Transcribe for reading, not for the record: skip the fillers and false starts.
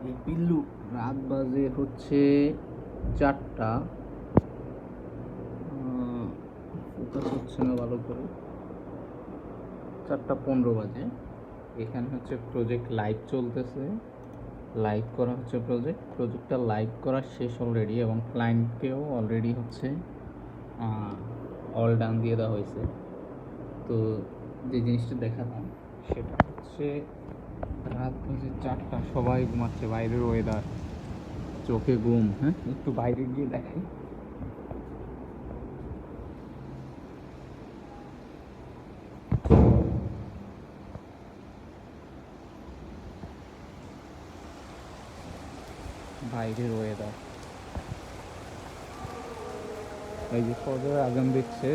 এই পিল্লু রাত বাজে হচ্ছে 4টা। ফোকাস হচ্ছে না ভালো করে। 4:15 বাজে। এখানে হচ্ছে প্রজেক্ট লাইভ চলতেছে, লাইভ করা হচ্ছে প্রজেক্টটা লাইভ করা শেষ অলরেডি, এবং ক্লায়েন্টকেও অলরেডি হচ্ছে অল ডান দিয়ে দেওয়া হয়েছে। তো যে জিনিসটা দেখাতাম সেটা হচ্ছে রাত বাজে 4টা, সবাই ঘুমাচ্ছে, বাইরের ওয়েদার, চোখে ঘুম। হ্যাঁ, একটু বাইরে গিয়ে দেখাই। বাইরের ওয়েদার, এই যে ফজরের আজান দিচ্ছে,